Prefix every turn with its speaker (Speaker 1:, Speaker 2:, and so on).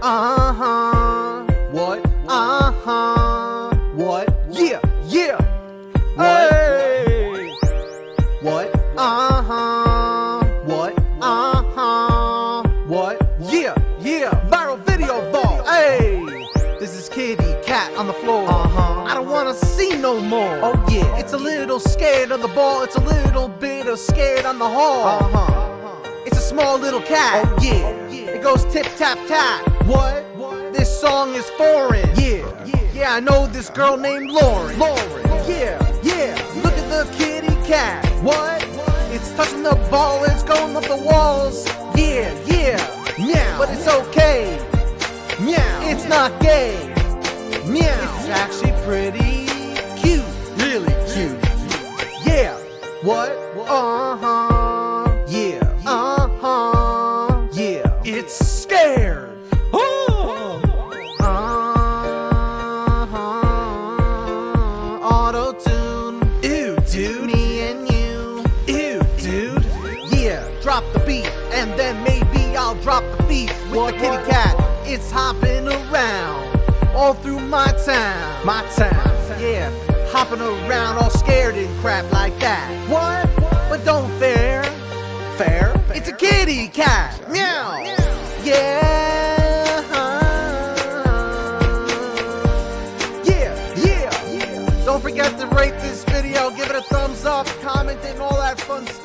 Speaker 1: Uh-huh. What? Uh-huh. What? Yeah, yeah. Hey. What? Uh-huh. What? Uh-huh. What? Yeah, yeah. Viral video vault. Hey. This is kitty cat on the floor. Uh-huh. I don't wanna see no more. Oh yeah. It's a little scared of the ball. It's a little bit of scared on the hall. Uh-huh. It's a small little cat. Oh yeah. It goes tip tap tap. What? This song is foreign. Yeah. Yeah, I know this girl named Lauren. Yeah, yeah. Look at the kitty cat. What? It's touching the ball. It's going up the walls. Yeah, yeah. Meow. But it's okay. Meow. It's not gay. Meow. It's actually pretty cute. Really cute. Yeah. What? Uh-huh. Yeah. Uh-huh. Yeah. It's scared. Auto-tune. Ew, dude. Me and you. Ew, dude. Yeah. Drop the beat, and then maybe I'll drop the feet with the kitty cat. It's hopping around all through my town. My town. Yeah. Hopping around all scared and crap like that. What? But don't fair. Fair? It's a kitty cat. Meow. Yeah. Yeah. Don't forget to rate this video, give it a thumbs up, comment, and all that fun stuff.